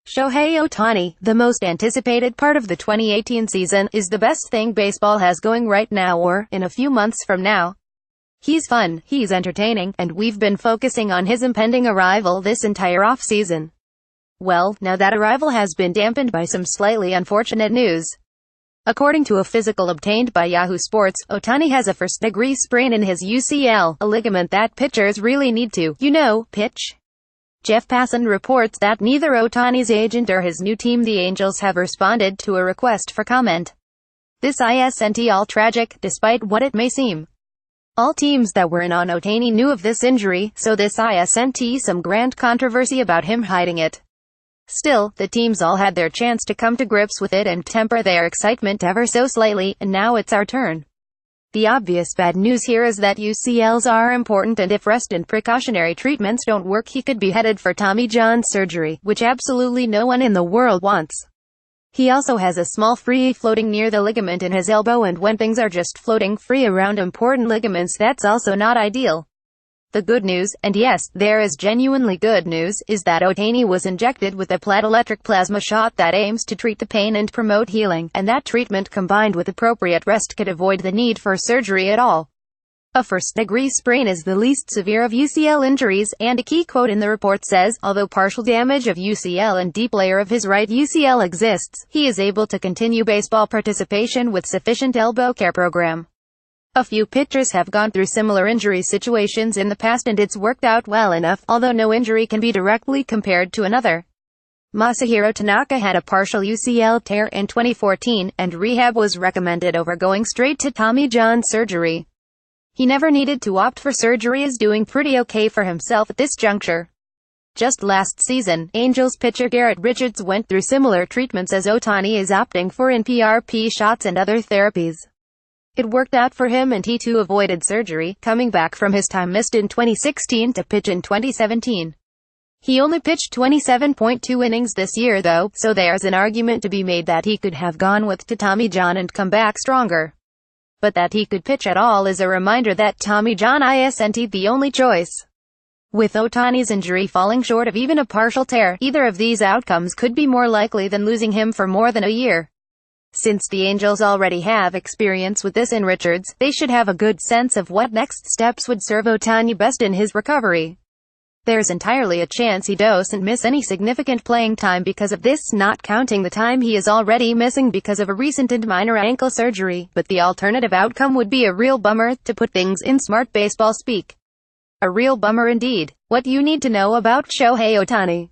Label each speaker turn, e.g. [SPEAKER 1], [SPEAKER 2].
[SPEAKER 1] Shohei Ohtani, the most anticipated part of the 2018 season, is the best thing baseball has going right now or, in a few months from now. He's fun, he's entertaining, and we've been focusing on his impending arrival this entire off-season. Well, now that arrival has been dampened by some slightly unfortunate news. According to a physical obtained by Yahoo Sports, Ohtani has a first-degree sprain in his UCL, a ligament that pitchers really need to, pitch. Jeff Passan reports that neither Ohtani's agent or his new team the Angels have responded to a request for comment. This isn't all tragic, despite what it may seem. All teams that were in on Ohtani knew of this injury, so this isn't some grand controversy about him hiding it. Still, the teams all had their chance to come to grips with it and temper their excitement ever so slightly, and now it's our turn. The obvious bad news here is that UCLs are important, and if rest and precautionary treatments don't work, he could be headed for Tommy John surgery, which absolutely no one in the world wants. He also has a small free floating near the ligament in his elbow, and when things are just floating free around important ligaments, that's also not ideal. The good news, and yes, there is genuinely good news, is that Ohtani was injected with a platelet plasma shot that aims to treat the pain and promote healing, and that treatment combined with appropriate rest could avoid the need for surgery at all. A first-degree sprain is the least severe of UCL injuries, and a key quote in the report says, although partial damage of UCL and deep layer of his right UCL exists, he is able to continue baseball participation with sufficient elbow care program. A few pitchers have gone through similar injury situations in the past and it's worked out well enough, although no injury can be directly compared to another. Masahiro Tanaka had a partial UCL tear in 2014, and rehab was recommended over going straight to Tommy John surgery. He never needed to opt for surgery, is doing pretty okay for himself at this juncture. Just last season, Angels pitcher Garrett Richards went through similar treatments as Ohtani is opting for in PRP shots and other therapies. It worked out for him and he too avoided surgery, coming back from his time missed in 2016 to pitch in 2017. He only pitched 27.2 innings this year though, so there's an argument to be made that he could have gone with to Tommy John and come back stronger. But that he could pitch at all is a reminder that Tommy John isn't the only choice. With Ohtani's injury falling short of even a partial tear, either of these outcomes could be more likely than losing him for more than a year. Since the Angels already have experience with this in Richards, they should have a good sense of what next steps would serve Ohtani best in his recovery. There's entirely a chance he doesn't miss any significant playing time because of this, not counting the time he is already missing because of a recent and minor ankle surgery, but the alternative outcome would be a real bummer, to put things in smart baseball speak. A real bummer indeed. What you need to know about Shohei Ohtani.